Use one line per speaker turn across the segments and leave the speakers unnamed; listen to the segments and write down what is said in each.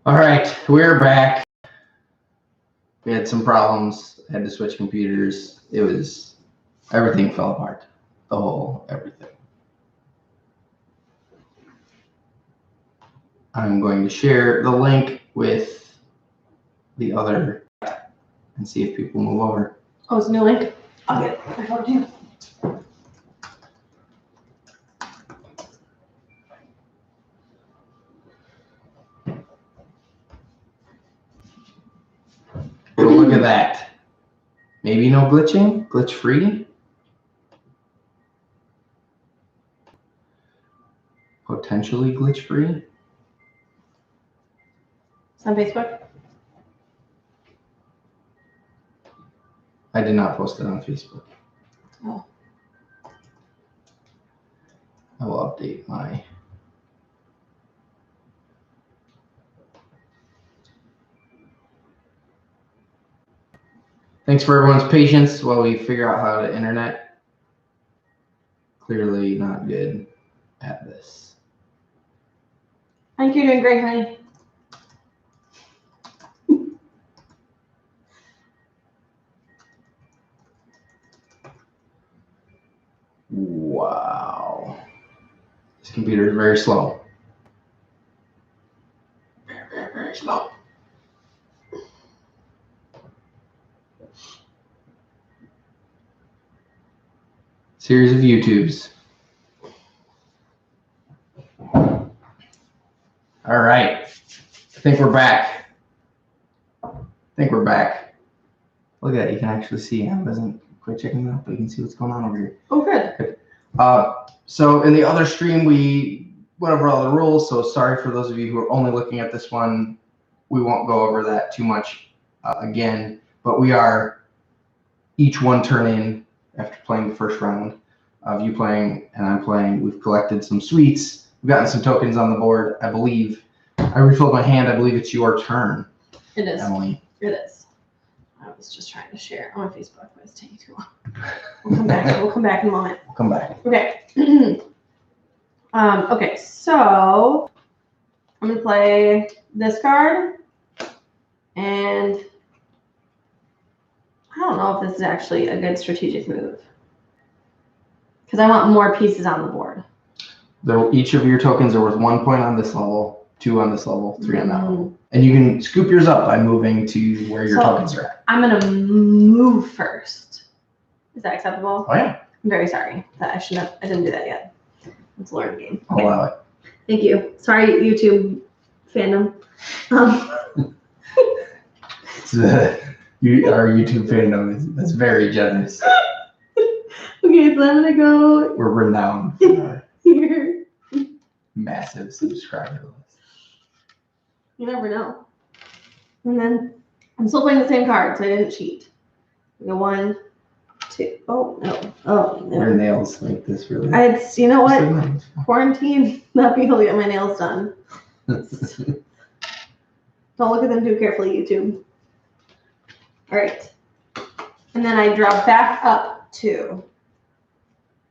All right, we're back. We had some problems, had to switch computers. Everything fell apart. Everything. I'm going to share the link with the other and see if people move over.
Oh, it's a new link? I'll get it. I got it too.
So look at that. Maybe no glitching, glitch free. Potentially glitch free.
It's on Facebook?
I did not post it on Facebook.
Oh.
I will update my. Thanks for everyone's patience while we figure out how to internet. Clearly not good at this.
I think you're doing great, honey.
Wow. This computer is very slow. Very, very, very slow. Series of YouTubes. All right. I think we're back. Look at that. You can actually see. I wasn't quite checking it out, but you can see what's going on over here.
Oh, good.
So in the other stream, we went over all the rules. So sorry for those of you who are only looking at this one. We won't go over that too much again. But we are each one turn in after playing the first round of you playing and I'm playing. We've collected some sweets. We've gotten some tokens on the board, I believe. I refilled my hand. I believe it's your turn.
It is.
Emily.
It is. I was just trying to share on Facebook, but it's taking too long. We'll come back. We'll come back in a moment.
We'll come back.
Okay. Okay, so I'm gonna play this card, and I don't know if this is actually a good strategic move because I want more pieces on the board.
Each of your tokens are worth 1 point on this level, 2 on this level, 3 on that level. And you can scoop yours up by moving to where your tokens are at.
I'm gonna move first. Is that acceptable?
Oh yeah.
I'm very sorry. I didn't do that yet. It's a learning game.
I'll allow it.
Thank you. Sorry, YouTube fandom.
Our YouTube fandom that's very generous.
Okay, so I'm gonna go.
We're renowned for
Here.
our massive subscriber list.
You never know. And then I'm still playing the same card, so I didn't cheat. We go 1, 2. Oh no. Oh no.
Your nails make this really.
You know what?
so nice.
Quarantine. Not being able to get my nails done. Don't look at them too carefully, YouTube. All right. And then I draw back up 2.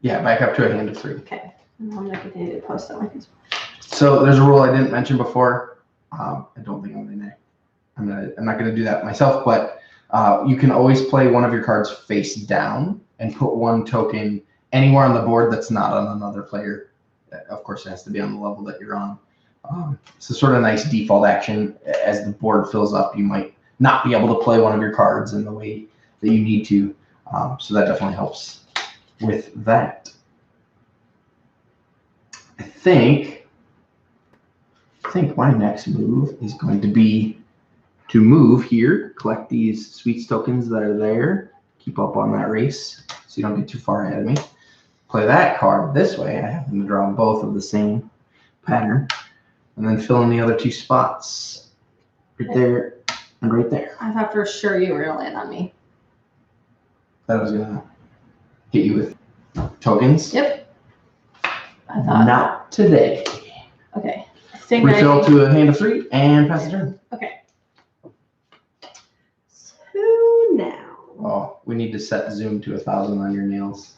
Yeah, back up to a hand of 3.
Okay. And I'm gonna continue to post on my Facebook.
So there's a rule I didn't mention before. I don't think I'm not gonna do that myself, but you can always play one of your cards face down and put 1 token anywhere on the board that's not on another player. Of course, it has to be on the level that you're on. It's a sort of nice default action. As the board fills up, you might not be able to play one of your cards in the way that you need to. So that definitely helps with that. I think my next move is going to be to move here, collect these sweets tokens that are there, keep up on that race so you don't get too far ahead of me. Play that card this way. I happen to draw both of the same pattern, and then fill in the other 2 spots right there and right there.
I thought for sure you were gonna land on me.
That was gonna hit you with tokens.
Yep. I thought.
Not today.
Okay.
Refill to a hand of 3 and pass the turn.
Okay. So now.
Oh, we need to set zoom to 1,000 on your nails.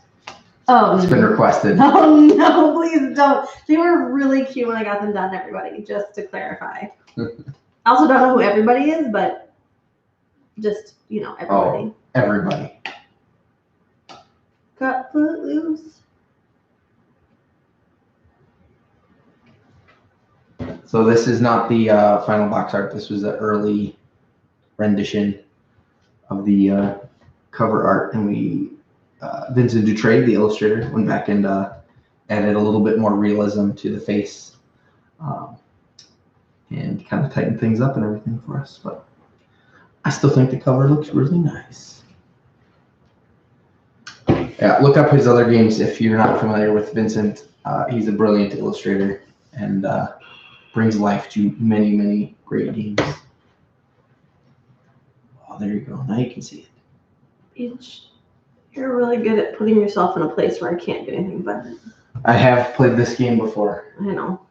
Oh.
It's been requested.
Oh no! Please don't. They were really cute when I got them done, everybody. Just to clarify. I also don't know who everybody is, but just, you know, everybody.
Oh, everybody.
Got Footloose.
So this is not the final box art. This was the early rendition of the cover art, and we Vincent Dutray, the illustrator, went back and added a little bit more realism to the face, and kind of tightened things up and everything for us. But I still think the cover looks really nice. Yeah, look up his other games if you're not familiar with Vincent. He's a brilliant illustrator and brings life to many, many great games. Oh, there you go. Now you can see it.
You're really good at putting yourself in a place where I can't do anything but it.
I have played this game before.
I know.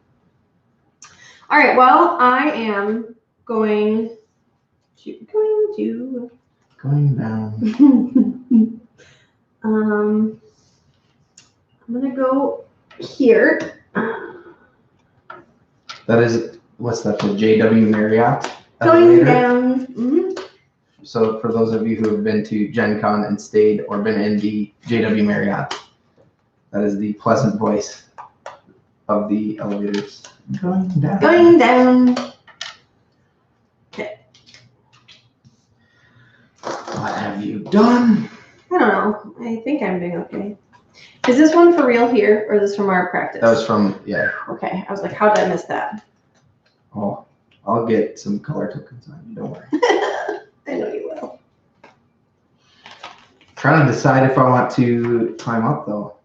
All right, well, I am going
down.
I'm gonna go here.
That is, what's that, the JW Marriott?
Going down. Mm-hmm.
So for those of you who have been to Gen Con and stayed or been in the JW Marriott, that is the pleasant voice of the elevators. Going down.
Going down. Okay.
What have you done?
I don't know. I think I'm doing okay. Is this one for real here, or is this from our practice?
That was from, yeah.
Okay. I was like, how did I miss that?
Oh, I'll get some color tokens on you. Don't worry.
I know you will.
Trying to decide if I want to climb up, though.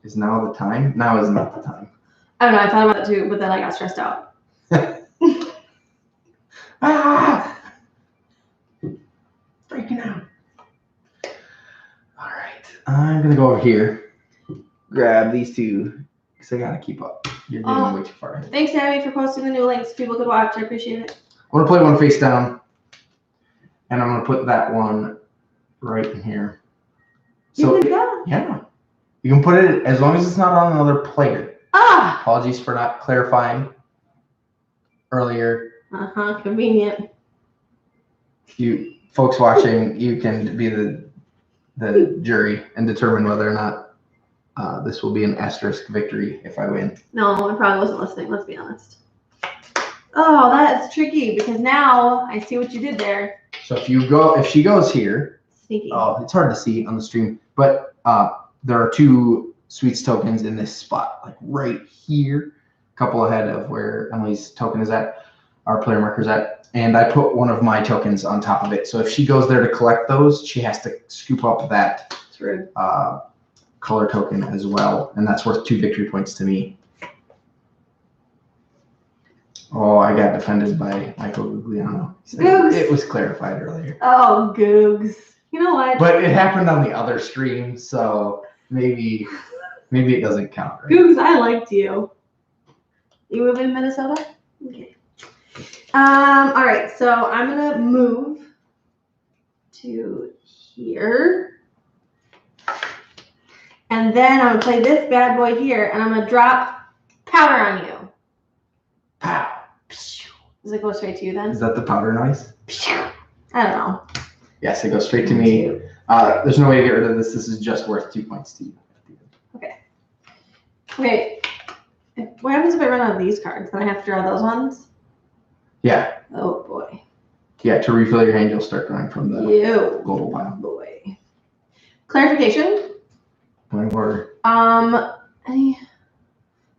Is now the time? Now is not the time.
I don't know. I thought about it too, but then I got stressed out.
Ah! Freaking out. All right. I'm going to go over here, grab these two, because I got to keep up. You're getting way too far ahead.
Thanks, Abby, for posting the new links. People could watch. I appreciate it.
I'm going to play one face down, and I'm going to put that one right in here. So, yeah. You can put it as long as it's not on another player.
Ah!
Apologies for not clarifying earlier.
Convenient.
You folks watching, you can be the jury and determine whether or not this will be an asterisk victory if I win.
No, I probably wasn't listening. Let's be honest. Oh, that is tricky because now I see what you did there.
So if she goes here.
Sneaky.
Oh, it's hard to see on the stream, but there are two sweets tokens in this spot, like right here, a couple ahead of where Emily's token is at, our player marker's at, and I put one of my tokens on top of it. So if she goes there to collect those, she has to scoop up that color token as well, and that's worth 2 victory points to me. Oh, I got defended by Michael Gugliano. It was clarified earlier.
Oh, Googs. You know what?
But it happened on the other stream, so maybe it doesn't count. Right?
Googs, I liked you. You live in Minnesota? Okay. All right, so I'm gonna move to here. And then I'm gonna play this bad boy here, and I'm gonna drop powder on you.
Pow.
Does it go straight to you then?
Is that the powder noise?
I don't know.
Yes, it goes straight to me. There's no way to get rid of this. This is just worth 2 points to you.
Okay. Wait. What happens if I run out of these cards? Then I have to draw those ones?
Yeah.
Oh, boy.
Yeah, to refill your hand, you'll start drawing from the global pile.
Oh, boy. Clarification?
Point of order.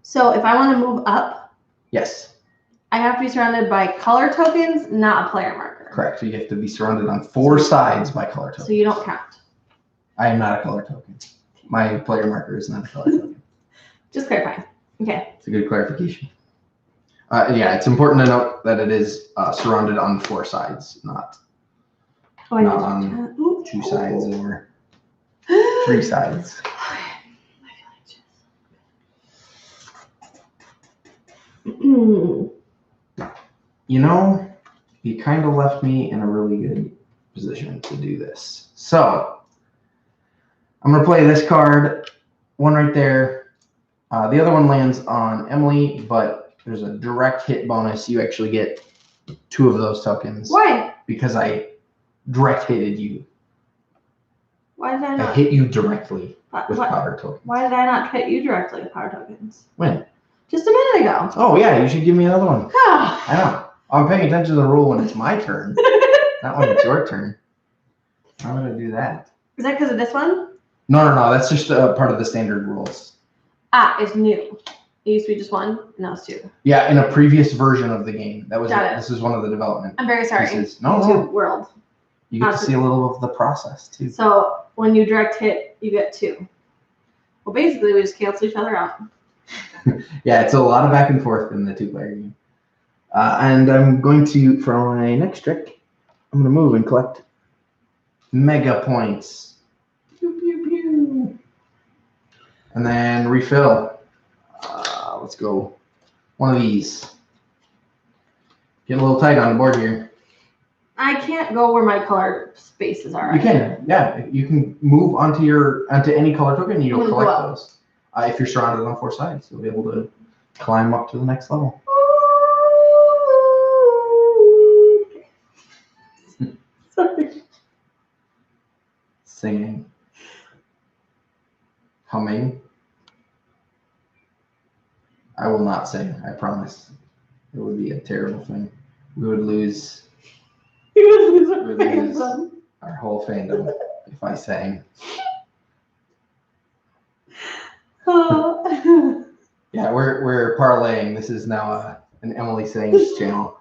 So if I want to move up,
yes,
I have to be surrounded by color tokens, not a player marker.
Correct. So you have to be surrounded on 4 sides by color tokens.
So you don't count.
I am not a color token. My player marker is not a color token.
Just clarifying. Okay.
It's a good clarification. Yeah, it's important to note that it is surrounded on 4 sides, not on 2 sides or 3 sides. You know, you kind of left me in a really good position to do this. So I'm going to play this card, one right there. The other one lands on Emily, but there's a direct hit bonus. You actually get 2 of those tokens.
Why?
Because I direct hitted you.
Why did I
I
not?
hit you directly with
Why,
powder tokens.
why did I not hit you directly with power tokens?
When?
Just a minute ago.
Oh yeah, you should give me another one.
Ah.
I know. I'm paying attention to the rule when it's my turn, not when it's your turn. I'm gonna do that.
Is that because of this one?
No. That's just part of the standard rules.
Ah, it's new. It used to be just 1, and now it's 2.
Yeah, in a previous version of the game. That was
Got it.
This is one of the development
I'm very sorry.
pieces.
YouTube
No.
world.
You get to see a little of the process too.
So when you direct hit, you get 2. Well, basically, we just cancel each other out.
Yeah, it's a lot of back and forth in the 2-player game. And I'm going to, for my next trick, I'm going to move and collect mega points. Pew, pew, pew. And then refill. Let's go. One of these. Getting a little tight on the board here.
I can't go where my color spaces are.
You can, yeah. You can move onto any color token and you'll collect those. If you're surrounded on 4 sides, you'll be able to climb up to the next level.
Sorry.
Singing. Humming. I will not sing, I promise. It would be a terrible thing. We would lose our whole fandom if I sang. Yeah, we're parlaying. This is now an Emily Sings channel.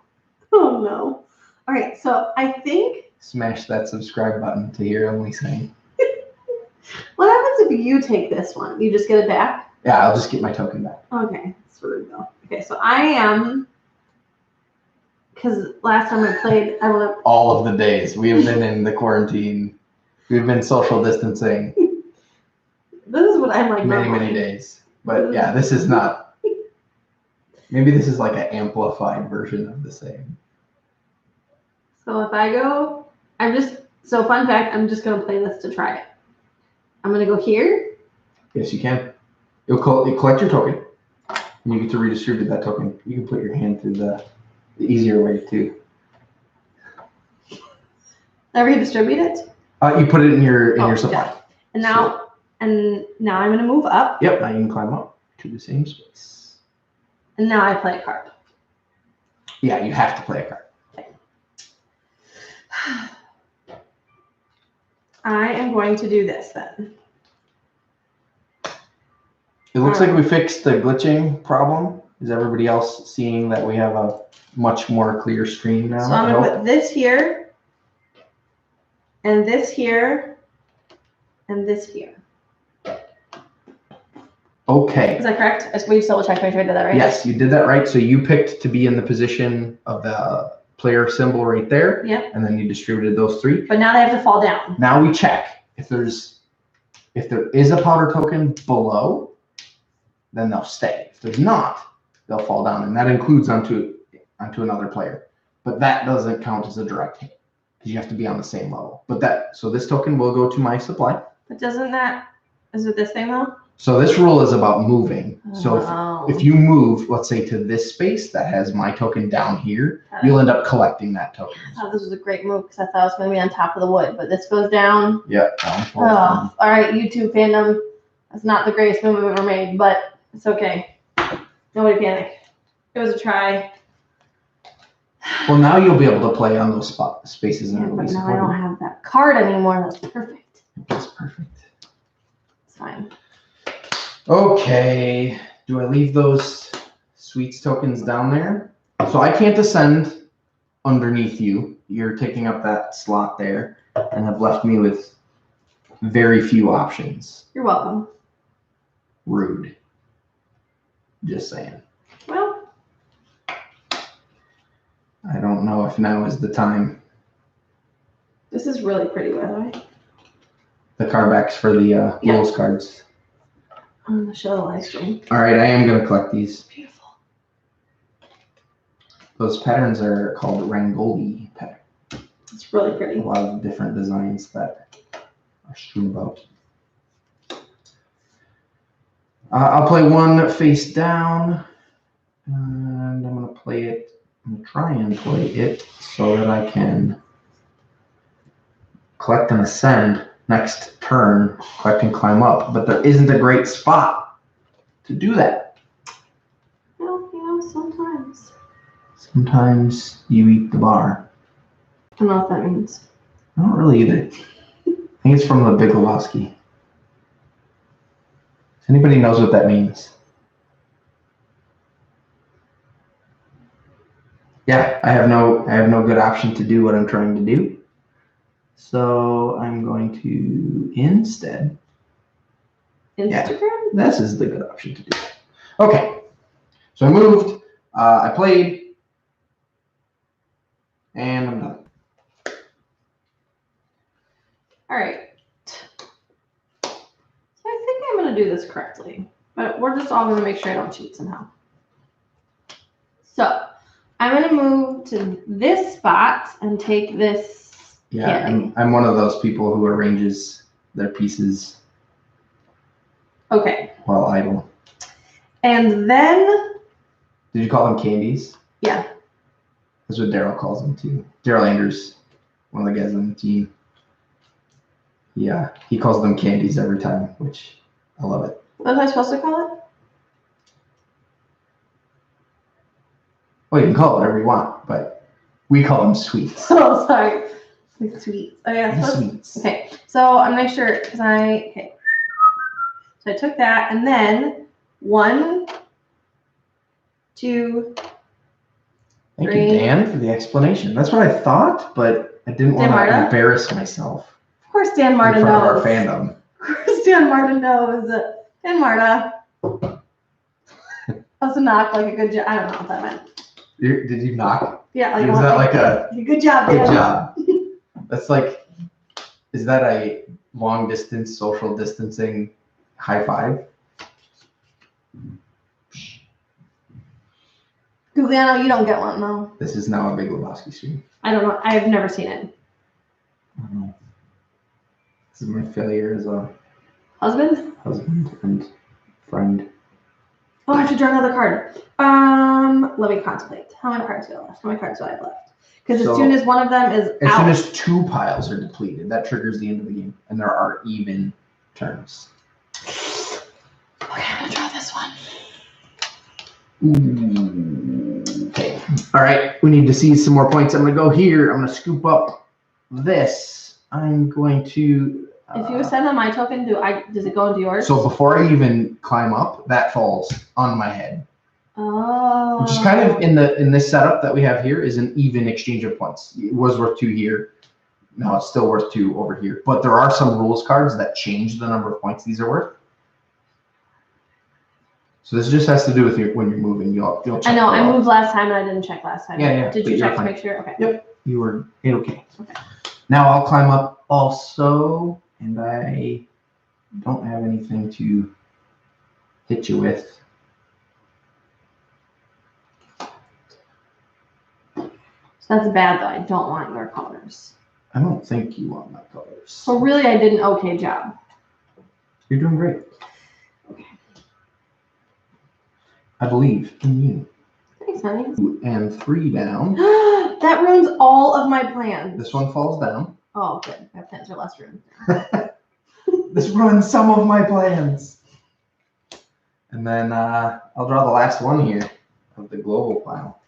Oh no. All right, so I think.
Smash that subscribe button to hear Emily sing.
What happens if you take this one? You just get it back?
Yeah, I'll just get my token back.
Okay, that's rude though. Okay, so I am. Because last time I played, I would have.
All of the days we have been in the quarantine, we've been social distancing.
This is what I'm like.
Many days. But yeah, this is not. Maybe this is like an amplified version of the same.
So if I go, so fun fact, I'm just going to play this to try it. I'm going to go here.
Yes, you can. You collect your token, and you get to redistribute that token. You can put your hand through the easier way too.
I redistribute it?
You put it in your supply.
Yeah. And now I'm going to move up.
Yep, now you can climb up to the same space.
And now I play a card.
Yeah, you have to play a card.
Okay. I am going to do this then.
It looks like we fixed the glitching problem. Is everybody else seeing that we have a much more clear screen now?
So I'm going to put this here, and this here, and this here.
Okay.
Is that correct? We just double check to make sure I did that right.
Yes, you did that right. So you picked to be in the position of the player symbol right there.
Yep.
And then you distributed those 3.
But now they have to fall down.
Now we check if there is a powder token below, then they'll stay. If there's not, they'll fall down, and that includes onto another player. But that doesn't count as a direct hit because you have to be on the same level. So this token will go to my supply.
But is it this thing though?
So this rule is about moving. So if you move, let's say to this space that has my token down here, you'll end up collecting that token.
Oh, this was a great move because I thought it was going to be on top of the wood, but this goes down.
Yep.
All right, YouTube fandom. That's not the greatest move I've ever made, but it's okay. Nobody panic. It was a try.
Well, now you'll be able to play on those spaces.
Yeah, but now I don't have that card anymore. That's perfect.
That's perfect.
It's fine.
Okay. Do I leave those sweets tokens down there? So I can't ascend underneath you. You're taking up that slot there and have left me with very few options.
You're welcome.
Rude. Just saying.
Well,
I don't know if now is the time.
this is really pretty, by the way.
The card backs for the rules cards.
I'm going to show the live stream.
All right, I am going to collect these.
Beautiful.
Those patterns are called Rangoli patterns.
It's really pretty.
A lot of different designs that are strewn about. I'll play one face down, and I'm going to play it I'm gonna try and play it so that I can collect and ascend next turn, collect and climb up, but there isn't a great spot to do that.
Well, you know, sometimes.
Sometimes you eat the bar.
I don't know what that means.
I don't really either. I think it's from the Big Lebowski. If anybody knows what that means. Yeah, I have no good option to do what I'm trying to do. So I'm going to instead.
Instagram?
Yeah, this is the good option to do. Okay. So I moved, I played, and I'm done.
All right. So I think I'm going to do this correctly, but we're just all going to make sure I don't cheat somehow. So I'm going to move to this spot and take this candy.
I'm one of those people who arranges their pieces
Okay.
while idle.
And then...
Did you call them candies?
Yeah.
That's what Daryl calls them too. Daryl Anders, one of the guys on the team. Yeah, he calls them candies every time, which I love it.
What am I supposed to call it?
Well, you can call it whatever you want, but we call them sweets.
Oh, sorry. Like sweets. Oh, yeah.
Sweets.
Okay. So I'm going to make sure, because okay. So I took that, and then 1, 2,
Thank
3.
you, Dan, for the explanation. That's what I thought, but I didn't want to embarrass myself.
Of course, Dan Martin
in front
knows.
Of our fandom.
Of course, Dan Martin knows. Dan Marta. That's a knock, like a good job. I don't know what that meant.
Did you knock?
Yeah.
Like, was that like a
good job, Dan?
Good job. That's like, is that a long distance social distancing high five?
Gugliano, you don't get one, though.
This is now a Big Lebowski stream.
I don't know. I've never seen it.
I don't know. This is my failure as a
husband
and friend.
Oh, I have to draw another card. Let me contemplate. How many cards do I left? How many cards do I have left? Because as soon as one of them is
as
out.
soon as 2 piles are depleted, that triggers the end of the game, and there are even turns.
Okay, I'm gonna draw this one.
Okay. All right, we need to see some more points. I'm gonna go here. I'm gonna scoop up this. I'm going to.
If you send on my token, does it go into yours?
So before I even climb up, that falls on my head.
Oh.
Which is kind of in this setup that we have here is an even exchange of points. It was worth 2 here. Now it's still worth 2 over here. But there are some rules cards that change the number of points these are worth. So this just has to do with when you're moving. You'll check.
I know. I moved last time and I didn't check last time.
Yeah.
Did you check to make sure? Okay.
Yep. You were okay. Okay. Now I'll climb up also, and I don't have anything to hit you with.
So that's bad though. I don't want your colors.
I don't think you want my colors.
So really, I did an okay job.
You're doing great.
Okay.
I believe in you.
Thanks, honey.
2 and 3 down.
That ruins all of my plans.
This one falls down.
Oh, good. My plans are less ruined.
This ruins some of my plans. And then I'll draw the last one here of the global pile.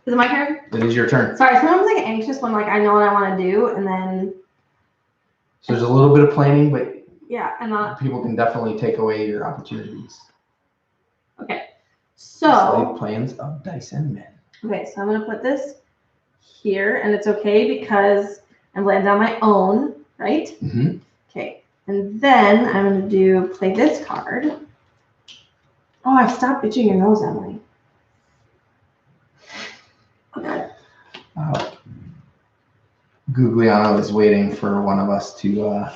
Is it my turn?
It is your turn.
Sorry, sometimes I get anxious when I know what I want to do, and then.
So there's a little bit of planning, but
yeah, and
people can definitely take away your opportunities.
Okay, so.
Slave plans of dice and men.
Okay, so I'm gonna put this here, and it's okay because I'm landing on my own, right?
Mm-hmm.
Okay, and then I'm gonna play this card. Oh, I've stopped itching your nose, Emily. Okay.
Gugliano is waiting for one of us to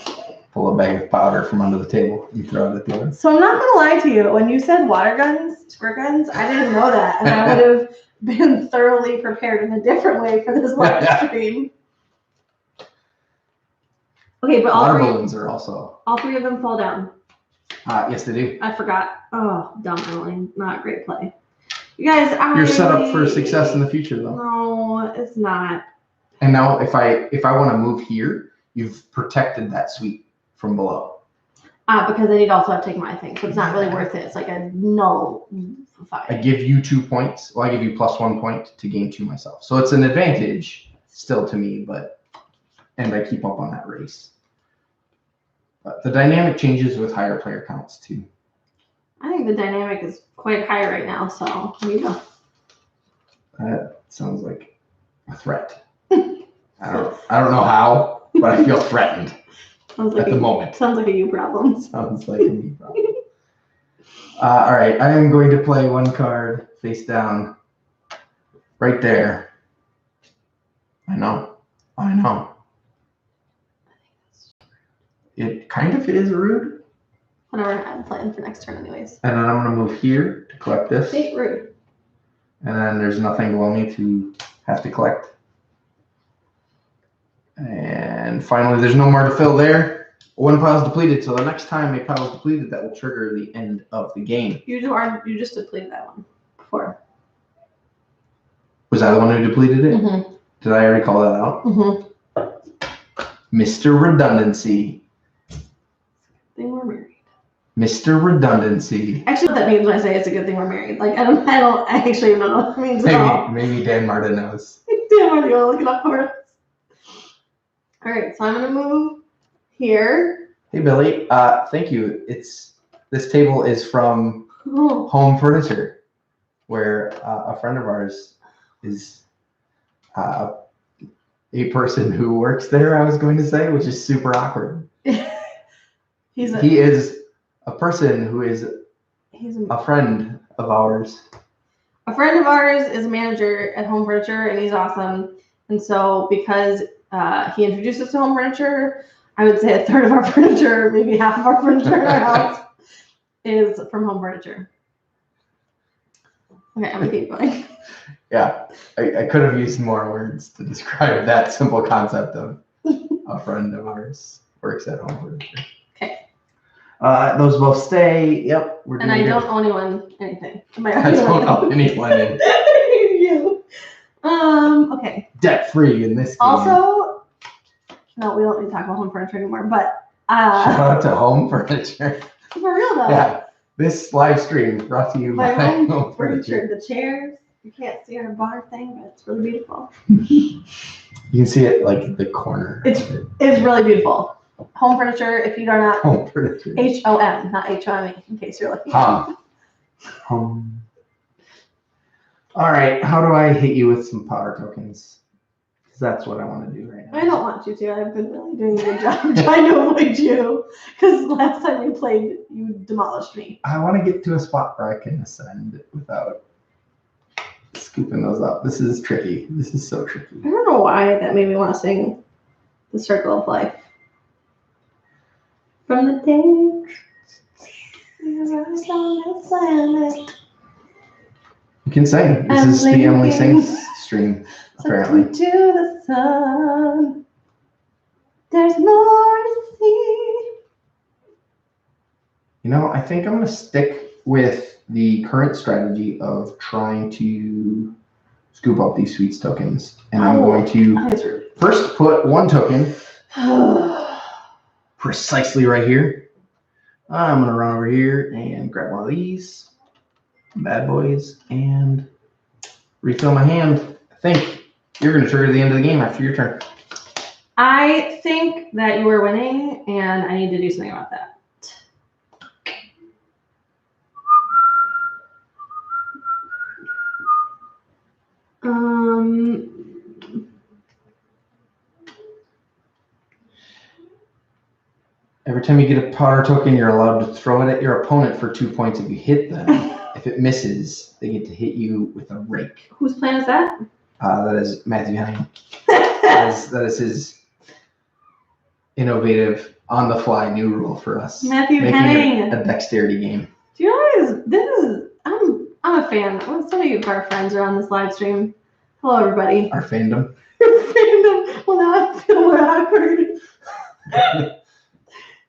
pull a bag of powder from under the table and throw it at the other.
So I'm not gonna lie to you. When you said water guns, squirt guns, I didn't know that, and I would have been thoroughly prepared in a different way for this live stream. Okay, but
water balloons are also.
All 3 of them fall down.
Yes, they do.
I forgot. Oh, dumb Emily. Not a great play. You guys,
You're set up for success in the future, though.
No, it's not.
And now, if I want to move here, you've protected that suite from below.
Because then you'd also have to take my thing, so it's not really worth it. It's like a null
I
fight.
give you 2 points. Well, I give you +1 point to gain 2 myself. So it's an advantage still to me, and I keep up on that race. But the dynamic changes with higher player counts too.
I think the dynamic is quite high right now, so here you go.
That sounds like a threat. I don't know how, but I feel threatened at the moment.
Sounds like a you problem.
Sounds like a me problem. All right, I am going to play 1 card face down right there. I know. It kind of is rude.
Whatever, I'm planning for next turn anyways.
And then I'm going to move here to collect this.
Hey, rude.
And then there's nothing below me to have to collect. And finally, there's no more to fill there. 1 pile is depleted, so the next time a pile is depleted, that will trigger the end of the game.
You just depleted that one before.
Was I the one who depleted it?
Mm-hmm.
Did I already call that out?
Mm-hmm.
Mr. Redundancy.
Thing we're married.
Mr. Redundancy.
Actually, what that means when I say it's a good thing we're married. Like, I actually don't know what that means at all.
Maybe Dan Martin knows.
Dan Martin, you'll look it up for us. All right, so I'm gonna move here.
Hey Billy, thank you. This table is from Home Furniture, where a friend of ours is a person who works there, I was going to say, which is super awkward. He is a person who is a friend of ours.
A friend of ours is a manager at Home Furniture, and he's awesome. And so because he introduced us to Home Furniture, I would say 1/3 of our furniture, maybe half of our furniture in our house is from Home Furniture. Okay, I'm gonna keep going.
Yeah, I could have used more words to describe that simple concept of a friend of ours works at Home Furniture.
Okay.
Those both stay. Yep, we're doing
And I
good.
don't owe anyone anything.
I don't owe anyone anything.
You. Okay.
Debt free in this game.
Also, no, we don't need to talk about Home Furniture anymore. But
shout out to Home Furniture.
For real though.
Yeah, this live stream brought to you by
Home Furniture. The chairs. You can't see our bar thing, but it's really beautiful.
You can see it like the corner.
It's really beautiful. Home Furniture, if you are not
Home Furniture.
HOM, not HOME, in case you're looking.
Home. All right, how do I hit you with some power tokens? Because that's what I want to do right now.
I don't want you to. I've been really doing a good job trying to avoid you. Because last time you played, you demolished me.
I want to get to a spot where I can ascend without scooping those up. This is tricky. This is so tricky.
I don't know why that made me want to sing The Circle of Life. From the day
you can sing. This is the Emily Sings stream, apparently.
To the sun, there's more to see.
You know, I think I'm going to stick with the current strategy of trying to scoop up these sweets tokens. And I'm going to first put 1 token precisely right here. I'm going to run over here and grab one of these bad boys and refill my hand. I think you're going to trigger the end of the game after your turn.
I think that you are winning, and I need to do something about that.
Every time you get a power token, you're allowed to throw it at your opponent for 2 points if you hit them. If it misses, they get to hit you with a rake.
Whose plan is that?
That is Matthew Henning. that is his innovative, on-the-fly new rule for us.
Matthew
making
Henning.
it a dexterity game.
Do you realize I'm a fan. Well, some of our friends are on this live stream. Hello, everybody.
Our fandom.
Fandom. Well, now I feel more awkward.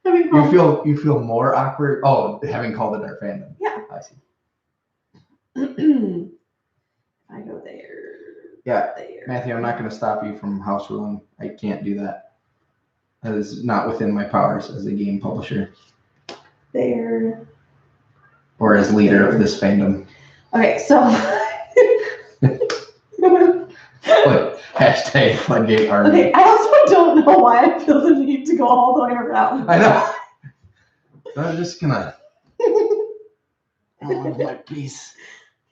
You feel more awkward? Oh, having called it our fandom.
Yeah.
I see.
I go there.
Yeah,
There.
Matthew, I'm not going to stop you from house ruling. I can't do that. That is not within my powers as a game publisher
There.
or as leader of this fandom.
Okay, so.
Hashtag floodgate army.
Okay, I also don't know why I feel the need to go all the way around.
I know. So I'm just gonna. Oh, my piece.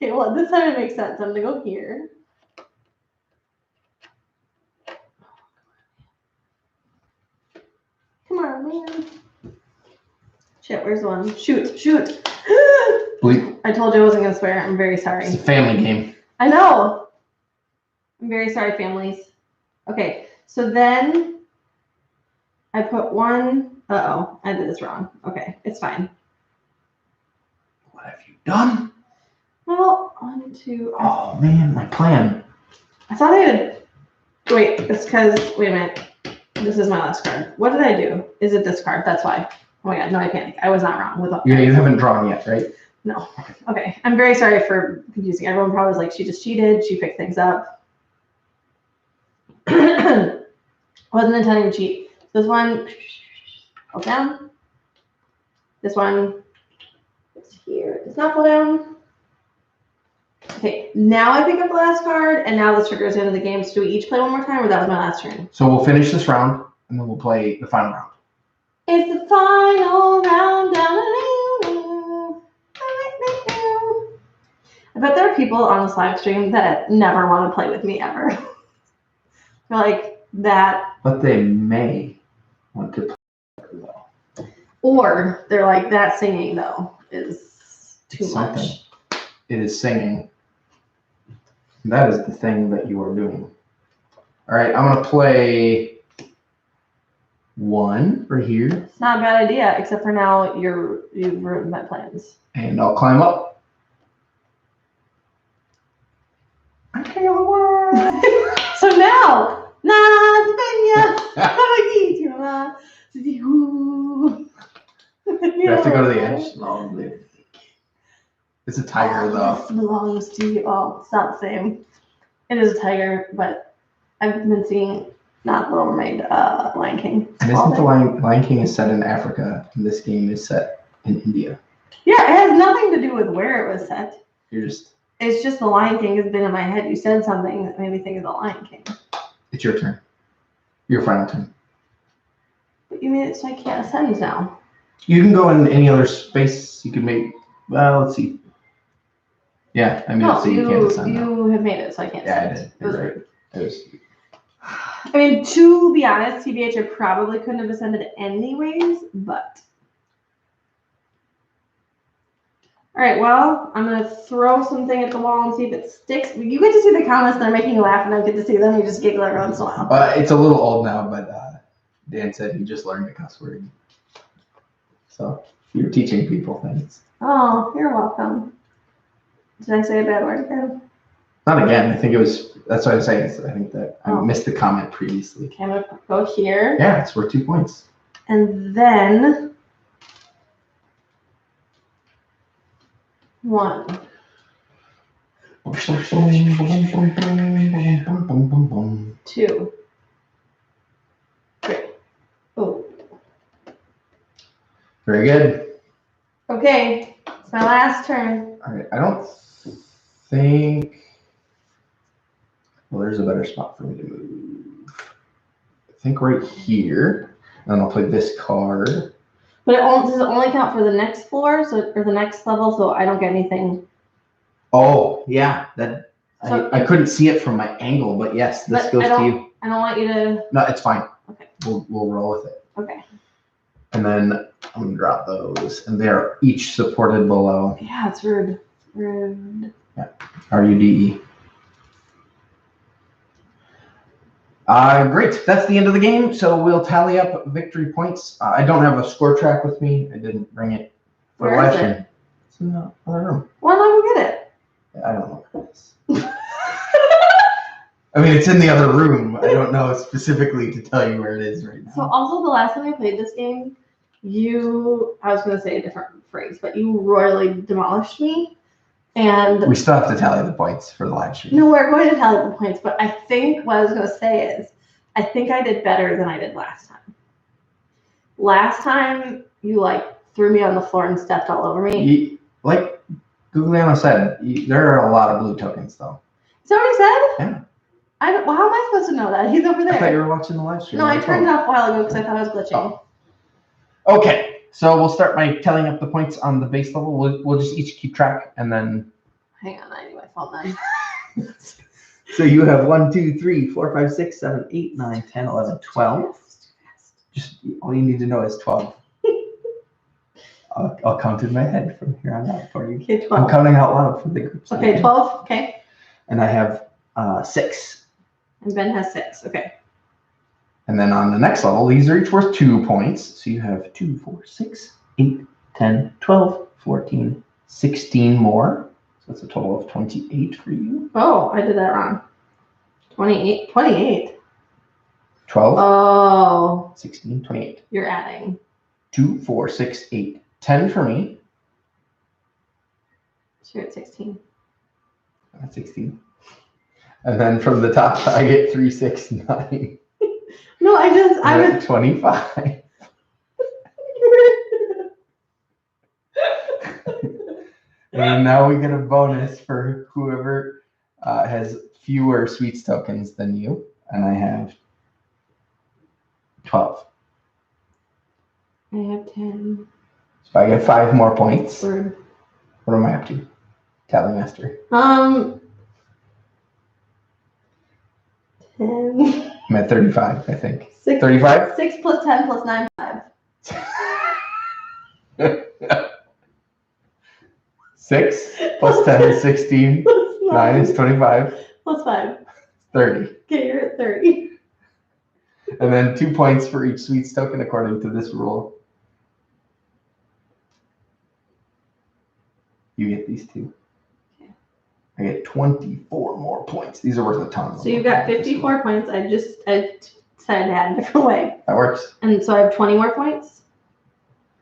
Okay, well, this time it makes sense. I'm gonna go here. Come on, man. Shit, where's the one? Shoot.
Bleep.
I told you I wasn't gonna swear. I'm very sorry.
It's a family game.
I know. I'm very sorry, families. Okay, so then I put one. Uh-oh, I did this wrong. Okay, it's fine.
What have you done?
Well, 1, 2.
Oh, man, my plan.
I thought I had. Wait, it's because. Wait a minute. This is my last card. What did I do? Is it this card? That's why. Oh my god, no, I panic. I was not wrong.
You haven't drawn yet, right?
No. Okay, I'm very sorry for confusing. Everyone probably was like, she just cheated. She picked things up. Wasn't intending to cheat. This one goes down. This one is here. Does not go down. Okay, now I pick up the last card, and now this triggers into the game. So do we each play one more time, or that was my last turn?
So we'll finish this round, and then we'll play the final round.
It's the final round. I bet there are people on this live stream that never want to play with me ever. They're like that.
But they may want to play though.
Or they're like, that singing though is too much.
It is singing. That is the thing that you are doing. All right, I'm gonna play one right here.
It's not a bad idea, except for now you've ruined my plans.
And I'll climb up. Okay,
So now,
you have to go to the edge. No, it's a tiger though.
This belongs to you. Oh, it's not the same. It is a tiger, but I've been seeing not Little Mermaid, Lion King.
And isn't the Lion King is set in Africa, and this game is set in India?
Yeah, it has nothing to do with where it was set. It's just the Lion King has been in my head. You said something that made me think of the Lion King.
It's your turn. Your final turn.
But you made it so I can't ascend now.
You can go in any other space. You can make. Well, let's see. Yeah, I mean, so you can't ascend.
You have made it so I can't ascend.
Yeah, I did. You're right. It was.
I mean, to be honest, TBH, I probably couldn't have ascended anyways, but. All right, well, I'm going to throw something at the wall and see if it sticks. You get to see the comments. They're making you laugh, and I get to see them. You just giggle every once in a while.
It's a little old now, but Dan said he just learned a cuss word. So you're teaching people things.
Oh, you're welcome. Did I say a bad word again?
Not again. I think it was. That's what I was saying. I think that I missed the comment previously.
Okay, I'm going to go here.
Yeah, it's worth 2 points.
And then... 1. 2. 3. Oh.
Very good.
Okay, it's my last turn.
All right. I don't think. Well, there's a better spot for me to move. I think right here. And then I'll play this card.
But does it only count for the next floor, or the next level, so I don't get anything?
Oh, yeah.
So
I couldn't see it from my angle, but yes, this goes to you.
I don't want you to.
No, it's fine.
Okay.
We'll roll with it.
Okay.
And then I'm gonna drop those, and they're each supported below.
Yeah, it's rude. Rude.
Yeah. RUDE. Great. That's the end of the game. So we'll tally up victory points. I don't have a score track with me. I didn't bring it for the live stream. It's in the other room.
Why not go get it?
I don't know what it is. I mean, it's in the other room. I don't know specifically to tell you where it is right now.
So also the last time I played this game, I was going to say a different phrase, but you royally demolished me. And
we still have to tally the points for the live stream.
no, we're going to tally the points, but I think what I was going to say is I think I did better than I did last time. Last time you like threw me on the floor and stepped all over me.
Like Guglielmo said, there are a lot of blue tokens though.
Is that what he said?
Yeah.
Well, how am I supposed to know that? He's over there.
I thought you were watching the live stream.
No, I turned it off a while ago because I thought I was glitching.
Oh. Okay, so we'll start by tallying up the points on the base level. We'll just each keep track and then.
Hang on, I need my phone then.
So you have 1, 2, 3, 4, 5, 6, 7, 8, 9, 10, 11, 12. Just all you need to know is 12. I'll count in my head from here on out for you.
Okay, 12.
I'm counting out loud for the groups.
Okay, 12. Okay.
And I have 6.
And Ben has 6. Okay.
And then on the next level, these are each worth 2 points. So you have 2, 4, 6, 8, 10, 12, 14, 16 more. So that's a total of 28 for you.
Oh, I did that wrong. 28. 28.
12.
Oh.
16, 28.
You're adding.
2, 4, 6, 8, 10 for me.
So you're at 16.
That's 16. And then from the top, I get 3, 6, 9.
No, I
at 25. And now we get a bonus for whoever has fewer sweets tokens than you. And I have 12.
I have 10.
So I get 5 more points.
Word.
What am I up to? Tally master.
10.
I'm at 35, I think.
6,
35?
6 plus 10 plus 9, 5.
6 plus 10 is 16.
Plus
9 is 25.
Plus 5.
30.
Okay, you're at 30.
And then 2 points for each sweets token according to this rule. You get these 2.
Okay.
I get 24 more points. These are worth a ton.
So you've got 54 points. I said to add a different way.
That works.
And so I have 20 more points.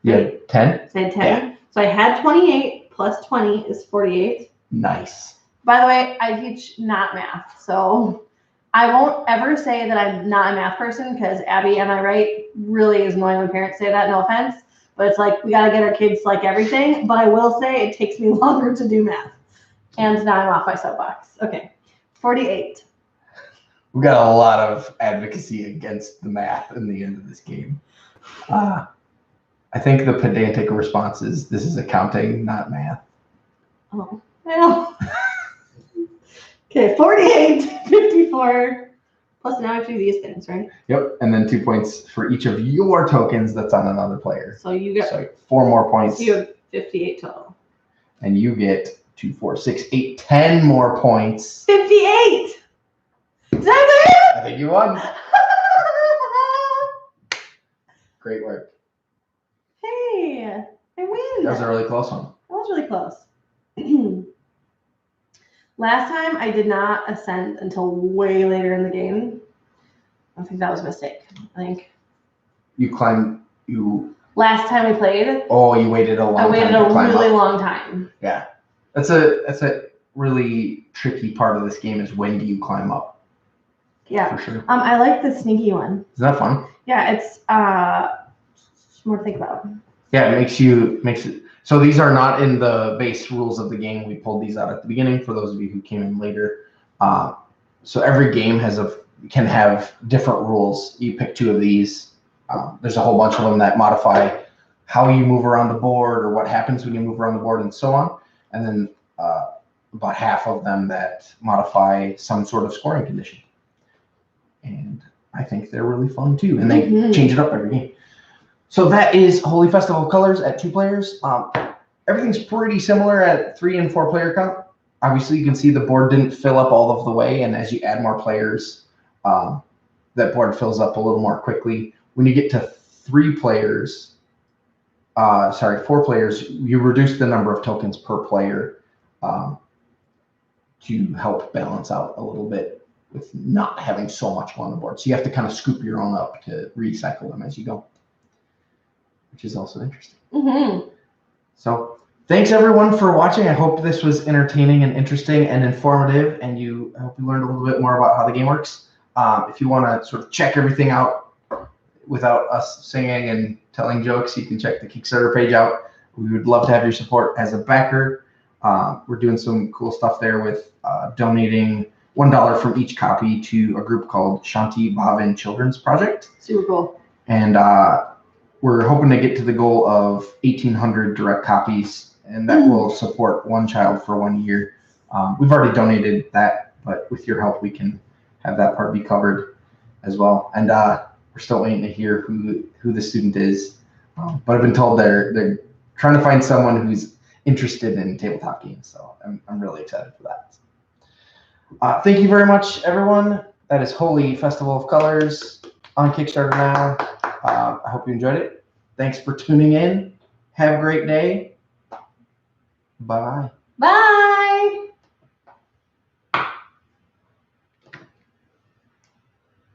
You had 10?
So I had 10.
Yeah.
So I had 28 plus 20 is 48.
Nice.
By the way, I teach not math. So I won't ever say that I'm not a math person because Abby, am I right, really is annoying when parents say that, no offense. But it's like, we got to get our kids to like everything. But I will say it takes me longer to do math. And now I'm off my soapbox. Okay. 48.
We got a lot of advocacy against the math in the end of this game. I think the pedantic response is this is accounting, not math.
Oh, well. Okay, 48, 54. Plus now I have to do these things, right?
Yep, and then 2 points for each of your tokens that's on another player.
So you get
So 4 more points.
So you have 58 total.
And you get 2, 4, 6, 8, 10 more points.
58! Is that
I think you won. Great work.
Hey, I win.
That was a really close one.
That was really close. Last time I did not ascend until way later in the game. I think that was a mistake. I think
You climbed.
last time we played,
Oh, you waited a long time.
I waited
to
a
climb
really
up.
long time.
Yeah, that's a really tricky part of this game is when do you climb up?
Yeah.
For sure.
I like the sneaky one.
Isn't that fun?
Yeah, it's more to think about.
Yeah, it makes it. So these are not in the base rules of the game. We pulled these out at the beginning for those of you who came in later. So every game can have different rules. You pick 2 of these. There's a whole bunch of them that modify how you move around the board or what happens when you move around the board and so on. And then about half of them that modify some sort of scoring condition. And I think they're really fun too. And they change it up every game. So that is Holi Festival of Colors at 2 players. Everything's pretty similar at 3 and 4 player count. Obviously, you can see the board didn't fill up all of the way. And as you add more players, that board fills up a little more quickly. When you get to 4 players, you reduce the number of tokens per player to help balance out a little bit with not having so much on the board. So you have to kind of scoop your own up to recycle them as you go, which is also interesting.
Mm-hmm.
So Thanks everyone for watching. I hope this was entertaining and interesting and informative, and I hope you learned a little bit more about how the game works. If you want to sort of check everything out without us singing and telling jokes, you can check the Kickstarter page out. We would love to have your support as a backer. We're doing some cool stuff there with donating $1 from each copy to a group called Shanti Bhavin Children's Project.
Super cool.
And we're hoping to get to the goal of 1,800 direct copies, and that will support one child for 1 year. We've already donated that, but with your help, we can have that part be covered as well. And we're still waiting to hear who the student is. But I've been told they're trying to find someone who's interested in tabletop games, so I'm really excited for that. Thank you very much, everyone. That is Holi Festival of Colors on Kickstarter now. I hope you enjoyed it. Thanks for tuning in. Have a great day. Bye.
Bye.